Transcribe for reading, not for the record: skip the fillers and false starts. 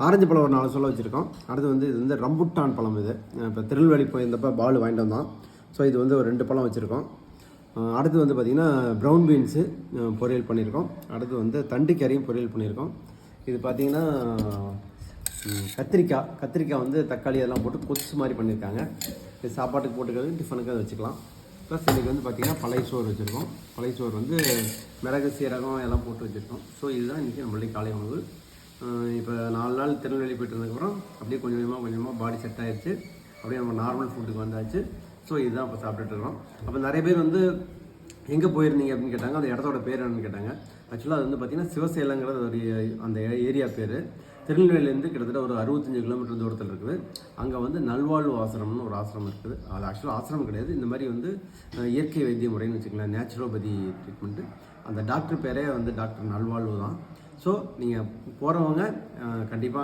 Orange பழம் ஒரு 4 சொல்ல வச்சுருக்கோம். அடுத்து வந்து இது வந்து ரம்புட்டான் பழம். இது இப்போ திருநெல்வேலி போயிருந்தப்போ பால் வாங்கிட்டு வந்தோம். ஸோ இது வந்து ஒரு 2 பழம் வச்சுருக்கோம். அடுத்து வந்து பார்த்திங்கன்னா ப்ரௌன் பீன்ஸு பொரியல் பண்ணியிருக்கோம். அடுத்து வந்து தண்டுக்கறியும் பொரியல் பண்ணியிருக்கோம். இது பார்த்திங்கன்னா கத்திரிக்காய் வந்து தக்காளி எல்லாம் போட்டு கொத்து மாதிரி பண்ணியிருக்காங்க. இது சாப்பாட்டுக்கு போட்டுக்கிறது, டிஃபனுக்கு அதை வச்சுக்கலாம். ப்ளஸ் இன்றைக்கி வந்து பார்த்திங்கன்னா பழைய சோறு வச்சுருக்கோம். பழைய சோறு வந்து மிளகு சீரகம் எல்லாம் போட்டு வச்சுருக்கோம். ஸோ இதுதான் இன்றைக்கி நம்மளுடைய காலை உணவு. இப்போ 4 நாள் திருநெல்வேலி போய்ட்டு இருந்ததுக்கப்புறம் அப்படியே கொஞ்சமாக பாடி செட் ஆகிடுச்சு. அப்படியே நம்ம நார்மல் ஃபுட்டுக்கு வந்தாச்சு. ஸோ இதுதான் இப்போ சாப்பிட்டுட்ருக்கோம். அப்போ நிறைய பேர் வந்து எங்கே போயிருந்தீங்க அப்படின்னு கேட்டாங்க. அந்த இடத்தோட பேர் என்னன்னு கேட்டாங்க. ஆக்சுவலாக அது வந்து பார்த்திங்கன்னா சிவசேலங்கிறது ஒரு அந்த ஏரியா பேர். திருநெல்வேலியிலேருந்து கிட்டத்தட்ட ஒரு 65 கிலோமீட்டர் தூரத்தில் இருக்குது. அங்கே வந்து நல்வாழ்வு ஆசிரமம்னு ஒரு ஆசிரமம் இருக்குது. அது ஆக்சுவலாக ஆசிரமம் கிடையாது. இந்த மாதிரி வந்து இயற்கை வைத்திய முறைன்னு வச்சுக்கலாம், நேச்சுரோபதி ட்ரீட்மெண்ட்டு. அந்த டாக்டர் பேரே வந்து டாக்டர் நல்வாழ்வு தான். ஸோ நீங்கள் போகிறவங்க கண்டிப்பாக